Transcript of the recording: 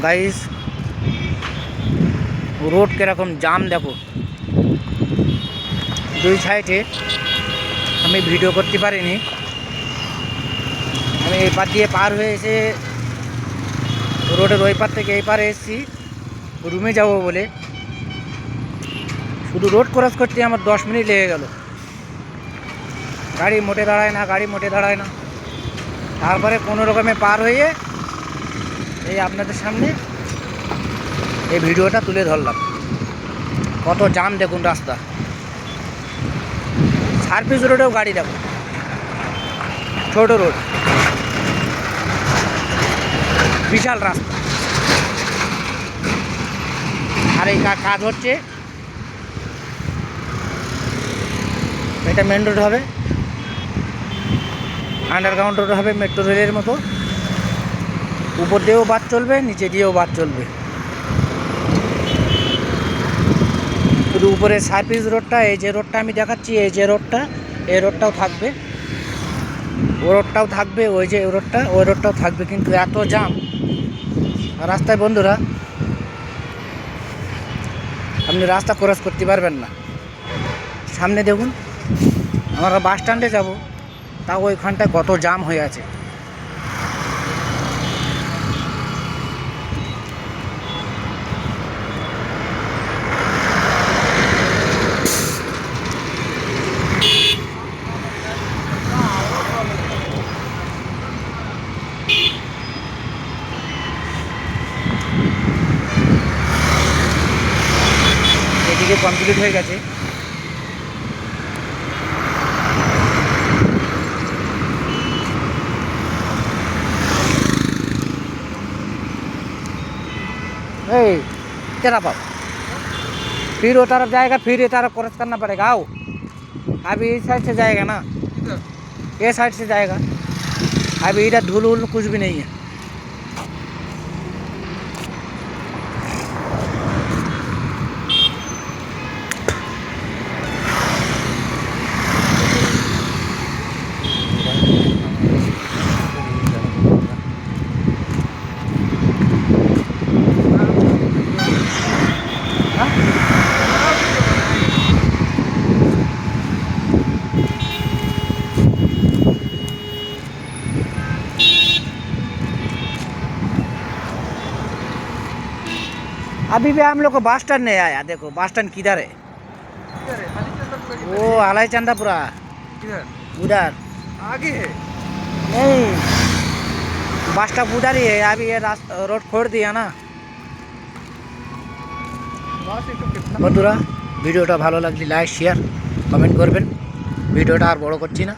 Guys road কিরকম জাম দেখো, দুই সাইডে। আমি ভিডিও করতে পারিনি, আমি এই পার দিয়ে পার হয়ে এসে রোডের ওই পার থেকে এই পারে এসেছি রুমে যাব বলে। শুধু রোড ক্রস করতে আমার 10 মিনিট লেগে গেল। গাড়ি মোটে দাঁড়ায় না। তারপরে কোনো রকমে পার হয়ে এই আপনাদের সামনে এই ভিডিওটা তুলে ধরলাম। কত জাম দেখুন রাস্তা। সার্ভিস রোডেও গাড়ি দেখো, ছোট রোড, বিশাল রাস্তা। আর এই কাজ হচ্ছে, এটা মেন রোড হবে, আন্ডারগ্রাউন্ড রোড হবে, মেট্রো রেলের মতো। উপর দিয়েও বাস চলবে, নিচে দিয়েও বাস চলবে। শুধু উপরে সার্ভিস রোডটা, এই যে রোডটা আমি দেখাচ্ছি, এই যে রোডটা, এই রোডটাও থাকবে, ও রোডটাও থাকবে, ওই যে রোডটা, ওই রোডটাও থাকবে। কিন্তু এত জাম রাস্তায় বন্ধুরা, আপনি রাস্তা ক্রস করতে পারবেন না। সামনে দেখুন, আমরা বাস স্ট্যান্ডে যাব, তাও ওইখানটায় কত জাম হয়ে আছে। এদিকে কমপ্লিট হয়ে গেছে। तेरा पाओ फिर वो तरफ जाएगा, फिर ये तरफ क्रॉस करना पड़ेगा। आओ, अभी इस साइड से जाएगा ना, ये साइड से जाएगा। अभी इधर धूल वूल कुछ भी नहीं है। अभी भी हम लोग को बस स्टैंड नहीं आया। देखो बस स्टैंड किधर है, वो आलाई चंदापुरा उधर आगे है। नहीं, बस स्टॉप उधर ही है। अभी ये रोड खोल दिया ना। বন্ধুরা ভিডিওটা ভালো লাগলে লাইক শেয়ার কমেন্ট করবেন। ভিডিওটা আর বড় করছি না।